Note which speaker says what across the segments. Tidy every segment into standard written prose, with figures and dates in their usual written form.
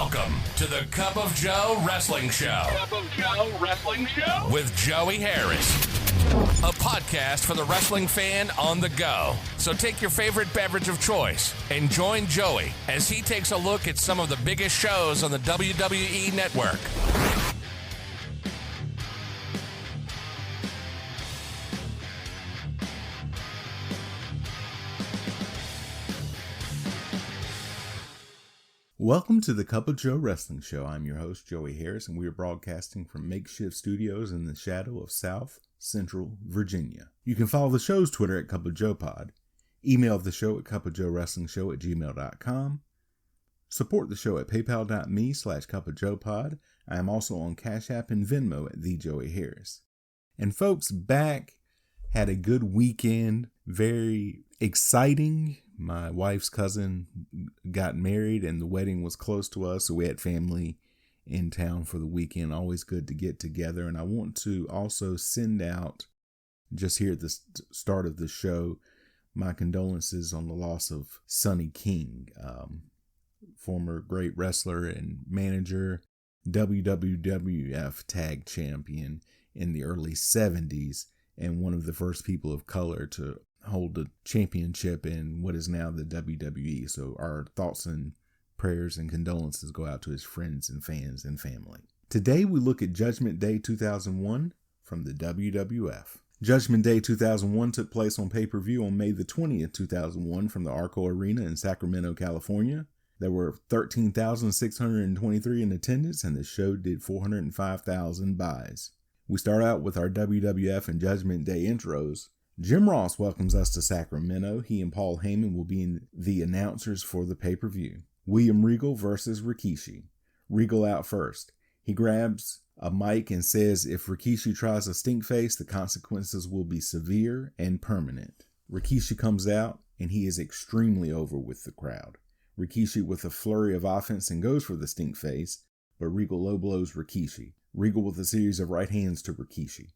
Speaker 1: Welcome to the Cup of Joe Wrestling Show.
Speaker 2: Cup of Joe Wrestling Show?
Speaker 1: With Joey Harris. A podcast for the wrestling fan on the go. So take your favorite beverage of choice and join Joey as he takes a look at some of the biggest shows on the WWE Network.
Speaker 3: Welcome to the Cup of Joe Wrestling Show. I'm your host, Joey Harris, and we are broadcasting from makeshift studios in the shadow of South Central Virginia. You can follow the show's Twitter at Cup of Joe Pod, email the show at cupofjoewrestlingshow@gmail.com, support the show at paypal.me/cupofjoepod. I am also on Cash App and Venmo at the Joey Harris. And folks, back, had a good weekend, very exciting. My wife's cousin got married and the wedding was close to us, so we had family in town for the weekend. Always good to get together. And I want to also send out, just here at the start of the show, my condolences on the loss of Sonny King, former great wrestler and manager, WWF Tag Champion in the early 70s, and one of the first people of color to hold the championship in what is now the WWE. So our thoughts and prayers and condolences go out to his friends and fans and family. Today we look at Judgment Day 2001 from the WWF. Judgment Day 2001 took place on pay-per-view on May the 20th, 2001 from the Arco Arena in Sacramento, California. There were 13,623 in attendance and the show did 405,000 buys. We start out with our WWF and Judgment Day intros. Jim Ross welcomes us to Sacramento. He and Paul Heyman will be the announcers for the pay-per-view. William Regal versus Rikishi. Regal out first. He grabs a mic and says if Rikishi tries a Stinkface, the consequences will be severe and permanent. Rikishi comes out and he is extremely over with the crowd. Rikishi with a flurry of offense and goes for the Stinkface, but Regal low blows Rikishi. Regal with a series of right hands to Rikishi.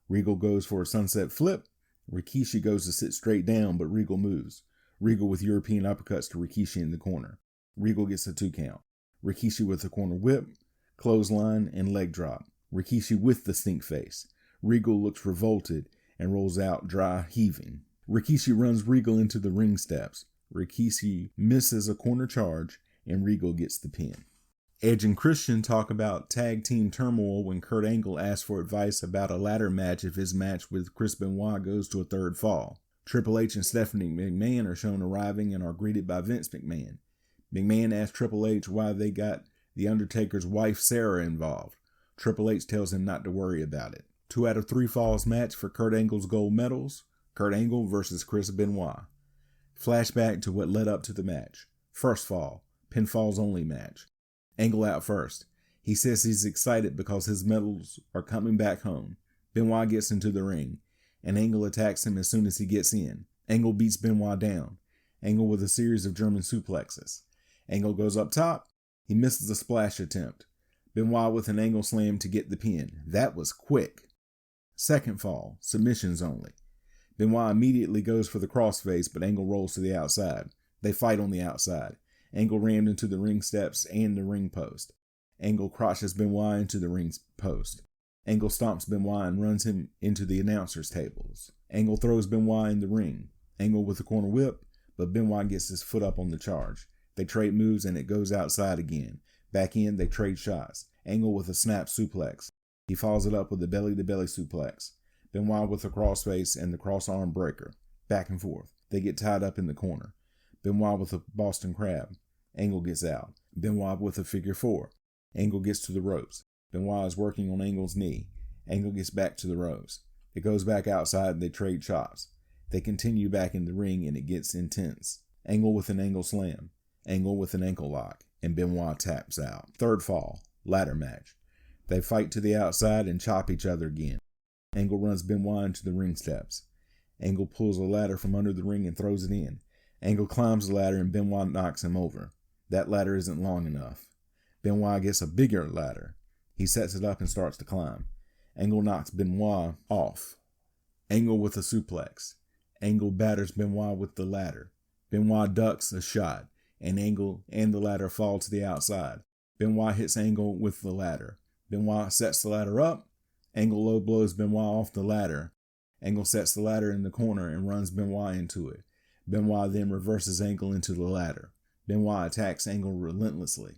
Speaker 3: Regal goes for a sunset flip. Rikishi goes to sit straight down, but Regal moves. Regal with European uppercuts to Rikishi in the corner. Regal gets a 2 count. Rikishi with a corner whip, clothesline, and leg drop. Rikishi with the Stinkface. Regal looks revolted and rolls out dry heaving. Rikishi runs Regal into the ring steps. Rikishi misses a corner charge, and Regal gets the pin. Edge and Christian talk about tag team turmoil when Kurt Angle asks for advice about a ladder match if his match with Chris Benoit goes to a third fall. Triple H and Stephanie McMahon are shown arriving and are greeted by Vince McMahon. McMahon asks Triple H why they got the Undertaker's wife Sarah involved. Triple H tells him not to worry about it. 2 out of 3 falls match for Kurt Angle's gold medals. Kurt Angle versus Chris Benoit. Flashback to what led up to the match. First fall, pinfalls only match. Angle out first. He says he's excited because his medals are coming back home. Benoit gets into the ring, and Angle attacks him as soon as he gets in. Angle beats Benoit down. Angle with a series of German suplexes. Angle goes up top. He misses a splash attempt. Benoit with an Angle slam to get the pin. That was quick. Second fall, submissions only. Benoit immediately goes for the crossface, but Angle rolls to the outside. They fight on the outside. Angle rammed into the ring steps and the ring post. Angle crotches Benoit into the ring post. Angle stomps Benoit and runs him into the announcer's tables. Angle throws Benoit in the ring. Angle with a corner whip, but Benoit gets his foot up on the charge. They trade moves and it goes outside again. Back in, they trade shots. Angle with a snap suplex. He follows it up with a belly-to-belly suplex. Benoit with a crossface and the cross-arm breaker. Back and forth. They get tied up in the corner. Benoit with a Boston Crab. Angle gets out. Benoit with a figure 4. Angle gets to the ropes. Benoit is working on Angle's knee. Angle gets back to the ropes. It goes back outside and they trade shots. They continue back in the ring and it gets intense. Angle with an Angle slam. Angle with an ankle lock. And Benoit taps out. Third fall. Ladder match. They fight to the outside and chop each other again. Angle runs Benoit into the ring steps. Angle pulls a ladder from under the ring and throws it in. Angle climbs the ladder and Benoit knocks him over. That ladder isn't long enough. Benoit gets a bigger ladder. He sets it up and starts to climb. Angle knocks Benoit off. Angle with a suplex. Angle batters Benoit with the ladder. Benoit ducks a shot, and Angle and the ladder fall to the outside. Benoit hits Angle with the ladder. Benoit sets the ladder up. Angle low blows Benoit off the ladder. Angle sets the ladder in the corner and runs Benoit into it. Benoit then reverses Angle into the ladder. Benoit attacks Angle relentlessly.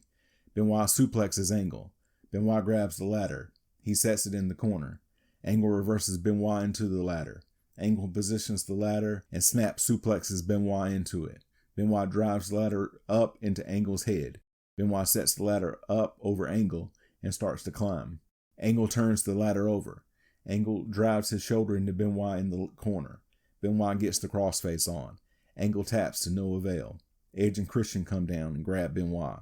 Speaker 3: Benoit suplexes Angle. Benoit grabs the ladder. He sets it in the corner. Angle reverses Benoit into the ladder. Angle positions the ladder and snap suplexes Benoit into it. Benoit drives the ladder up into Angle's head. Benoit sets the ladder up over Angle and starts to climb. Angle turns the ladder over. Angle drives his shoulder into Benoit in the corner. Benoit gets the crossface on. Angle taps to no avail. Edge and Christian come down and grab Benoit.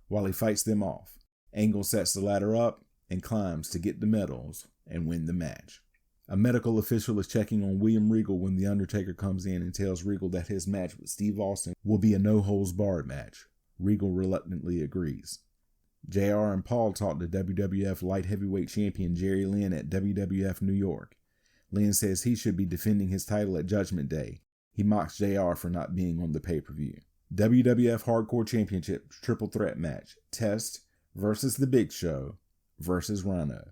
Speaker 3: While he fights them off, Angle sets the ladder up and climbs to get the medals and win the match. A medical official is checking on William Regal when The Undertaker comes in and tells Regal that his match with Steve Austin will be a no-holds-barred match. Regal reluctantly agrees. JR and Paul talk to WWF Light Heavyweight Champion Jerry Lynn at WWF New York. Lynn says he should be defending his title at Judgment Day. He mocks JR for not being on the pay-per-view. WWF Hardcore Championship Triple Threat match. Test versus The Big Show versus Rhino.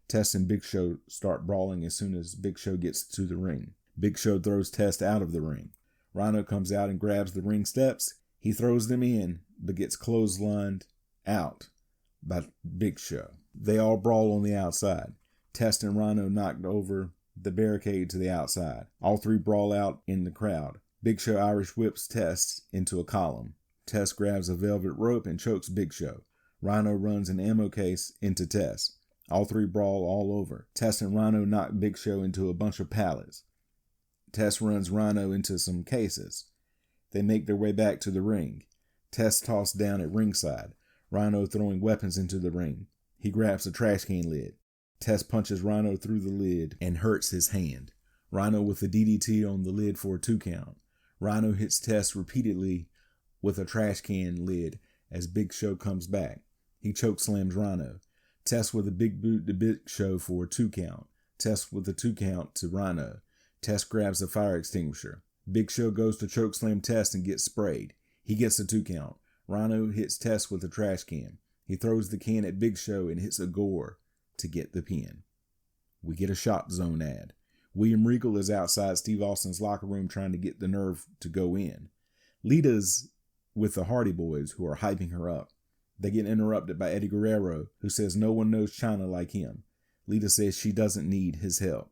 Speaker 3: Test and Big Show start brawling as soon as Big Show gets to the ring. Big Show throws Test out of the ring. Rhino comes out and grabs the ring steps. He throws them in, but gets clotheslined out by Big Show. They all brawl on the outside. Test and Rhino knocked over the barricade to the outside. All three brawl out in the crowd. Big Show Irish whips Test into a column. Test grabs a velvet rope and chokes Big Show. Rhino runs an ammo case into Test. All three brawl all over. Test and Rhino knock Big Show into a bunch of pallets. Test runs Rhino into some cases. They make their way back to the ring. Test tossed down at ringside. Rhino throwing weapons into the ring. He grabs the trash can lid. Test punches Rhino through the lid and hurts his hand. Rhino with a DDT on the lid for a 2 count. Rhino hits Test repeatedly with a trash can lid as Big Show comes back. He chokeslams Rhino. Test with a big boot to Big Show for a 2 count. Test with a 2 count to Rhino. Test grabs a fire extinguisher. Big Show goes to chokeslam Test and gets sprayed. He gets a 2 count. Rhino hits Test with a trash can. He throws the can at Big Show and hits a gore to get the pin. We get a Shop Zone ad. William Regal is outside Steve Austin's locker room trying to get the nerve to go in. Lita's with the Hardy Boys who are hyping her up. They get interrupted by Eddie Guerrero, who says no one knows Chyna like him. Lita says she doesn't need his help.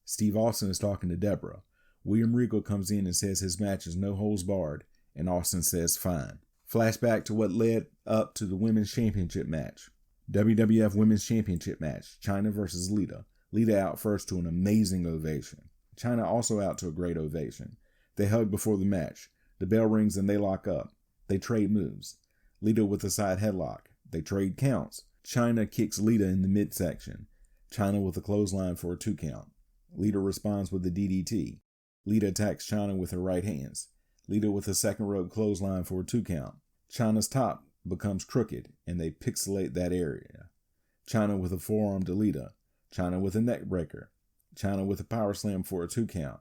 Speaker 3: Steve Austin is talking to Deborah. William Regal comes in and says his match is no holds barred, and Austin says fine. Flashback to what led up to the Women's Championship match. WWF Women's Championship match, Chyna versus Lita. Lita out first to an amazing ovation. Chyna also out to a great ovation. They hug before the match. The bell rings and they lock up. They trade moves. Lita with a side headlock. They trade counts. Chyna kicks Lita in the midsection. Chyna with a clothesline for a 2 count. Lita responds with a DDT. Lita attacks Chyna with her right hands. Lita with a second rope clothesline for a 2 count. Chyna's top becomes crooked and they pixelate that area. Chyna with a forearm to Lita. Chyna with a neck breaker. Chyna with a power slam for a 2 count.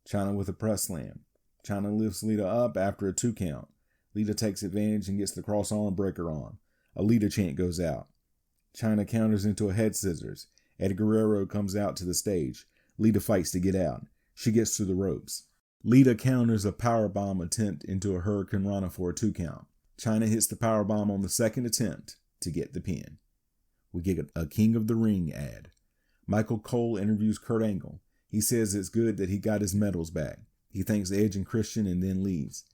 Speaker 3: Chyna with a press slam. Chyna lifts Lita up after a 2 count. Lita takes advantage and gets the cross arm breaker on. A Lita chant goes out. Chyna counters into a head scissors. Eddie Guerrero comes out to the stage. Lita fights to get out. She gets to the ropes. Lita counters a powerbomb attempt into a Hurricane Rana for a 2 count. Chyna hits the powerbomb on the second attempt to get the pin. We get a King of the Ring ad. Michael Cole interviews Kurt Angle. He says it's good that he got his medals back. He thanks Edge and Christian and then leaves.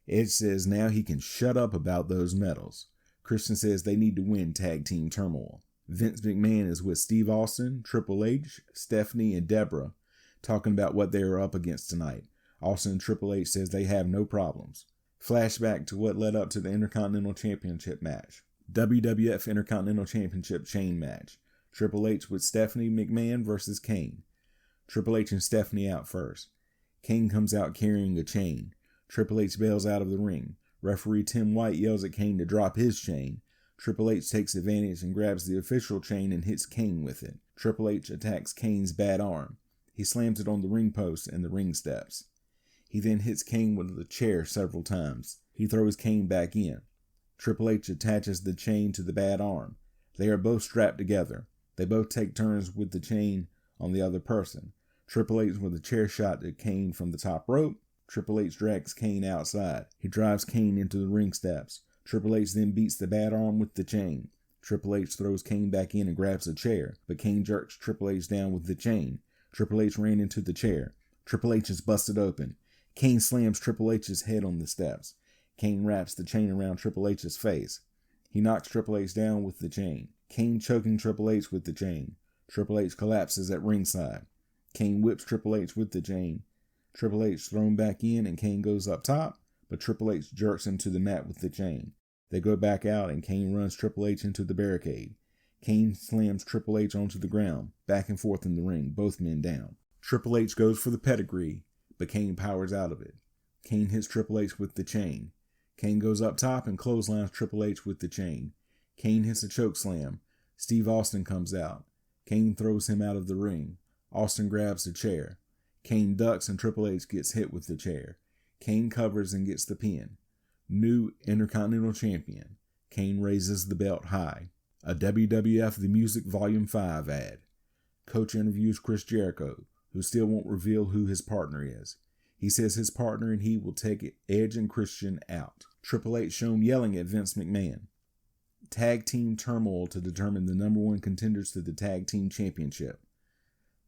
Speaker 3: Edge says now he can shut up about those medals. Christian says they need to win Tag Team Turmoil. Vince McMahon is with Steve Austin, Triple H, Stephanie, and Deborah talking about what they are up against tonight. Austin and Triple H says they have no problems. Flashback to what led up to the Intercontinental Championship match. WWF Intercontinental Championship chain match. Triple H with Stephanie McMahon versus Kane. Triple H and Stephanie out first. Kane comes out carrying a chain. Triple H bails out of the ring. Referee Tim White yells at Kane to drop his chain. Triple H takes advantage and grabs the official chain and hits Kane with it. Triple H attacks Kane's bad arm. He slams it on the ring post and the ring steps. He then hits Kane with a chair several times. He throws Kane back in. Triple H attaches the chain to the bad arm. They are both strapped together. They both take turns with the chain on the other person. Triple H with a chair shot to Kane from the top rope. Triple H drags Kane outside. He drives Kane into the ring steps. Triple H then beats the bad arm with the chain. Triple H throws Kane back in and grabs a chair, but Kane jerks Triple H down with the chain. Triple H ran into the chair. Triple H is busted open. Kane slams Triple H's head on the steps. Kane wraps the chain around Triple H's face. He knocks Triple H down with the chain. Kane choking Triple H with the chain. Triple H collapses at ringside. Kane whips Triple H with the chain. Triple H thrown back in and Kane goes up top, but Triple H jerks him to the mat with the chain. They go back out and Kane runs Triple H into the barricade. Kane slams Triple H onto the ground, back and forth in the ring, both men down. Triple H goes for the pedigree, but Kane powers out of it. Kane hits Triple H with the chain. Kane goes up top and clotheslines Triple H with the chain. Kane hits a choke slam. Steve Austin comes out. Kane throws him out of the ring. Austin grabs the chair. Kane ducks and Triple H gets hit with the chair. Kane covers and gets the pin. New Intercontinental Champion. Kane raises the belt high. A WWF The Music Volume 5 ad. Coach interviews Chris Jericho, who still won't reveal who his partner is. He says his partner and he will take Edge and Christian out. Triple H shown yelling at Vince McMahon. Tag team turmoil to determine the number one contenders to the tag team championship.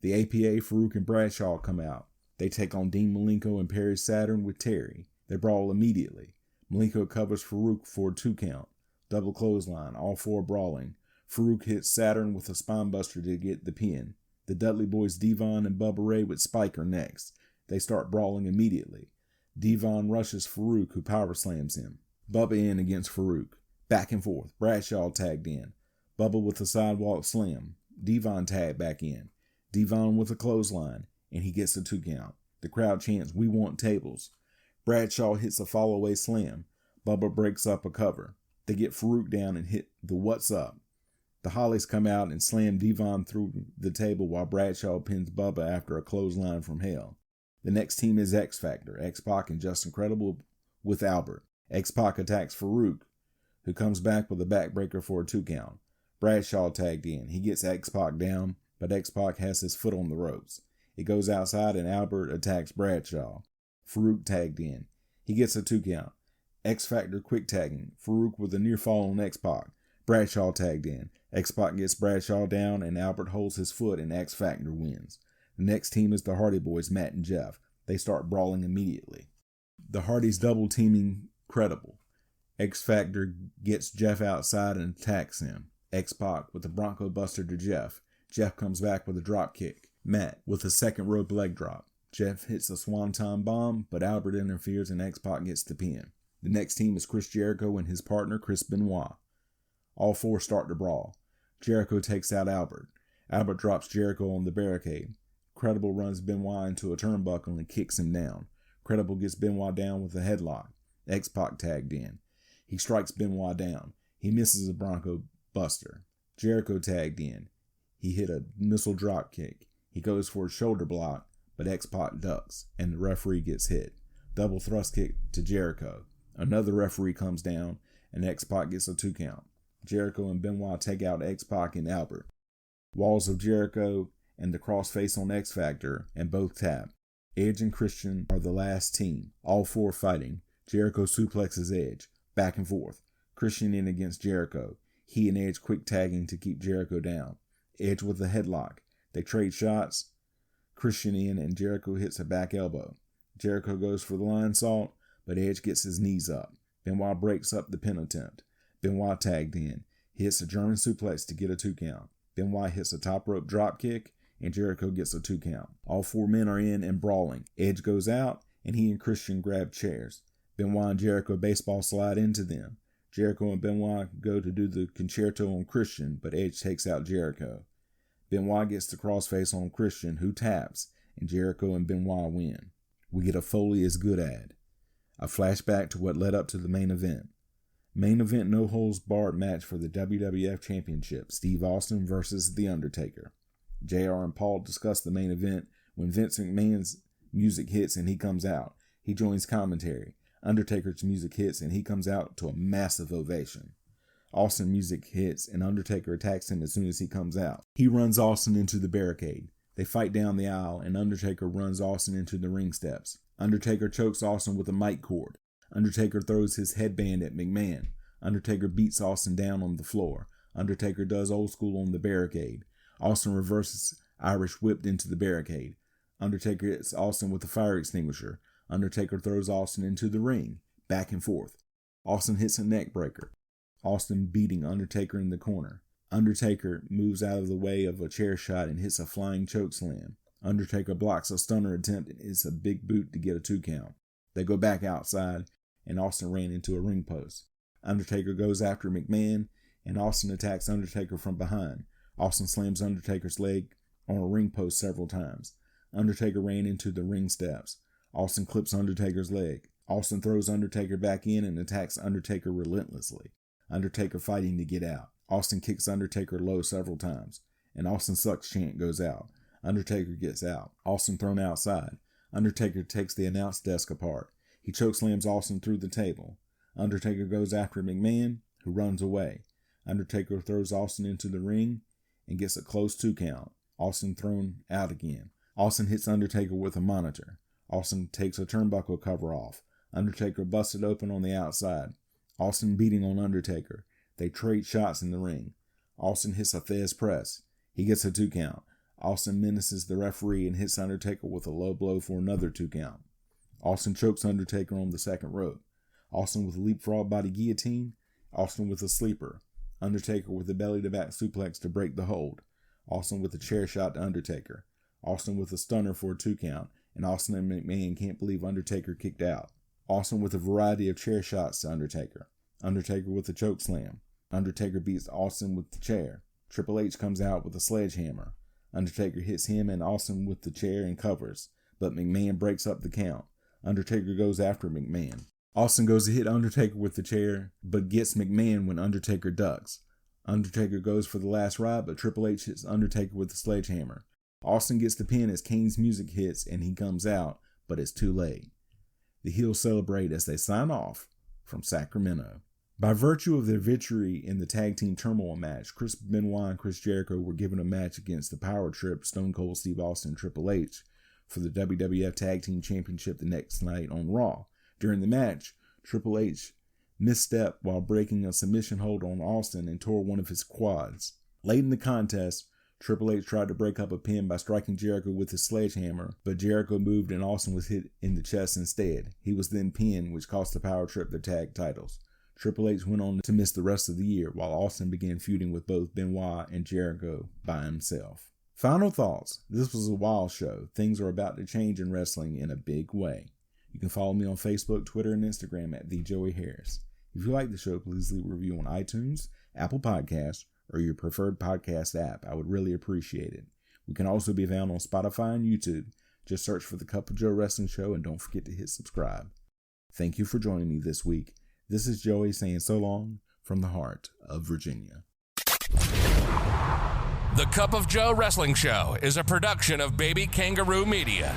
Speaker 3: The APA, Farouk and Bradshaw come out. They take on Dean Malenko and Perry Saturn with Terry. They brawl immediately. Malenko covers Farouk for a 2 count. Double clothesline, all four brawling. Farouk hits Saturn with a spinebuster to get the pin. The Dudley Boys Devon and Bubba Ray with Spike are next. They start brawling immediately. Devon rushes Farouk, who power slams him. Bubba in against Farouk. Back and forth. Bradshaw tagged in. Bubba with a sidewalk slam. Devon tagged back in. Devon with a clothesline, and he gets a 2 count. The crowd chants, "We want tables." Bradshaw hits a follow-away slam. Bubba breaks up a cover. They get Farouk down and hit the "What's Up." The Hollies come out and slam Devon through the table while Bradshaw pins Bubba after a clothesline from hell. The next team is X Factor, X-Pac and Just Incredible with Albert. X-Pac attacks Farouk, who comes back with a backbreaker for a 2 count. Bradshaw tagged in. He gets X-Pac down, but X-Pac has his foot on the ropes. He goes outside and Albert attacks Bradshaw. Farouk tagged in. He gets a 2 count. X-Factor quick tagging. Farouk with a near fall on X-Pac. Bradshaw tagged in. X-Pac gets Bradshaw down and Albert holds his foot and X-Factor wins. The next team is the Hardy Boys, Matt and Jeff. They start brawling immediately. The Hardys double teaming Credible. X-Factor gets Jeff outside and attacks him. X-Pac with a Bronco Buster to Jeff. Jeff comes back with a drop kick. Matt with a second rope leg drop. Jeff hits a swanton bomb, but Albert interferes and X-Pac gets the pin. The next team is Chris Jericho and his partner Chris Benoit. All four start to brawl. Jericho takes out Albert. Albert drops Jericho on the barricade. Credible runs Benoit into a turnbuckle and kicks him down. Credible gets Benoit down with a headlock. X-Pac tagged in. He strikes Benoit down. He misses a Bronco Buster. Jericho tagged in. He hit a missile drop kick. He goes for a shoulder block, but X-Pac ducks, and the referee gets hit. Double thrust kick to Jericho. Another referee comes down, and X-Pac gets a 2 count. Jericho and Benoit take out X-Pac and Albert. Walls of Jericho and the crossface on X-Factor, and both tap. Edge and Christian are the last team, all four fighting. Jericho suplexes Edge, back and forth. Christian in against Jericho. He and Edge quick tagging to keep Jericho down. Edge with a headlock. They trade shots. Christian in and Jericho hits a back elbow. Jericho goes for the lion salt, but Edge gets his knees up. Benoit breaks up the pin attempt. Benoit tagged in. He hits a German suplex to get a 2 count. Benoit hits a top rope drop kick, and Jericho gets a 2 count. All four men are in and brawling. Edge goes out, and he and Christian grab chairs. Benoit and Jericho baseball slide into them. Jericho and Benoit go to do the concerto on Christian, but Edge takes out Jericho. Benoit gets the crossface on Christian, who taps, and Jericho and Benoit win. We get a Foley is good ad. A flashback to what led up to the main event. Main event no-holds-barred match for the WWF Championship, Steve Austin versus The Undertaker. JR and Paul discuss the main event when Vince McMahon's music hits and he comes out. He joins commentary. Undertaker's music hits and he comes out to a massive ovation. Austin music hits and Undertaker attacks him as soon as he comes out. He runs Austin into the barricade. They fight down the aisle and Undertaker runs Austin into the ring steps. Undertaker chokes Austin with a mic cord. Undertaker throws his headband at McMahon. Undertaker beats Austin down on the floor. Undertaker does old school on the barricade. Austin reverses Irish whipped into the barricade. Undertaker hits Austin with a fire extinguisher. Undertaker throws Austin into the ring, back and forth. Austin hits a neck breaker. Austin beating Undertaker in the corner. Undertaker moves out of the way of a chair shot and hits a flying choke slam. Undertaker blocks a stunner attempt and hits a big boot to get a 2 count. They go back outside and Austin ran into a ring post. Undertaker goes after McMahon and Austin attacks Undertaker from behind. Austin slams Undertaker's leg on a ring post several times. Undertaker ran into the ring steps. Austin clips Undertaker's leg. Austin throws Undertaker back in and attacks Undertaker relentlessly. Undertaker fighting to get out. Austin kicks Undertaker low several times. An Austin sucks chant goes out. Undertaker gets out. Austin thrown outside. Undertaker takes the announce desk apart. He chokeslams Austin through the table. Undertaker goes after McMahon, who runs away. Undertaker throws Austin into the ring and gets a close 2 count. Austin thrown out again. Austin hits Undertaker with a monitor. Austin takes a turnbuckle cover off. Undertaker busted open on the outside. Austin beating on Undertaker. They trade shots in the ring. Austin hits a Thesz press. He gets a 2 count. Austin menaces the referee and hits Undertaker with a low blow for another 2 count. Austin chokes Undertaker on the second rope. Austin with a leapfrog body guillotine. Austin with a sleeper. Undertaker with a belly-to-back suplex to break the hold. Austin with a chair shot to Undertaker. Austin with a stunner for a 2 count. And Austin and McMahon can't believe Undertaker kicked out. Austin with a variety of chair shots to Undertaker. Undertaker with a choke slam. Undertaker beats Austin with the chair. Triple H comes out with a sledgehammer. Undertaker hits him and Austin with the chair and covers, but McMahon breaks up the count. Undertaker goes after McMahon. Austin goes to hit Undertaker with the chair, but gets McMahon when Undertaker ducks. Undertaker goes for the last ride, but Triple H hits Undertaker with the sledgehammer. Austin gets the pin as Kane's music hits and he comes out, but it's too late. The heels celebrate as they sign off from Sacramento. By virtue of their victory in the tag team turmoil match, Chris Benoit and Chris Jericho were given a match against the Power Trip, Stone Cold Steve Austin and Triple H for the WWF Tag Team Championship the next night on Raw. During the match, Triple H misstepped while breaking a submission hold on Austin and tore one of his quads. Late in the contest, Triple H tried to break up a pin by striking Jericho with his sledgehammer, but Jericho moved and Austin was hit in the chest instead. He was then pinned, which cost the Power Trip their tag titles. Triple H went on to miss the rest of the year, while Austin began feuding with both Benoit and Jericho by himself. Final thoughts. This was a wild show. Things are about to change in wrestling in a big way. You can follow me on Facebook, Twitter, and Instagram at TheJoeyHarris. If you like the show, please leave a review on iTunes, Apple Podcasts, or your preferred podcast app. I would really appreciate it. We can also be found on Spotify and YouTube. Just search for The Cup of Joe Wrestling Show and don't forget to hit subscribe. Thank you for joining me this week. This is Joey saying so long from the heart of Virginia.
Speaker 1: The Cup of Joe Wrestling Show is a production of Baby Kangaroo Media.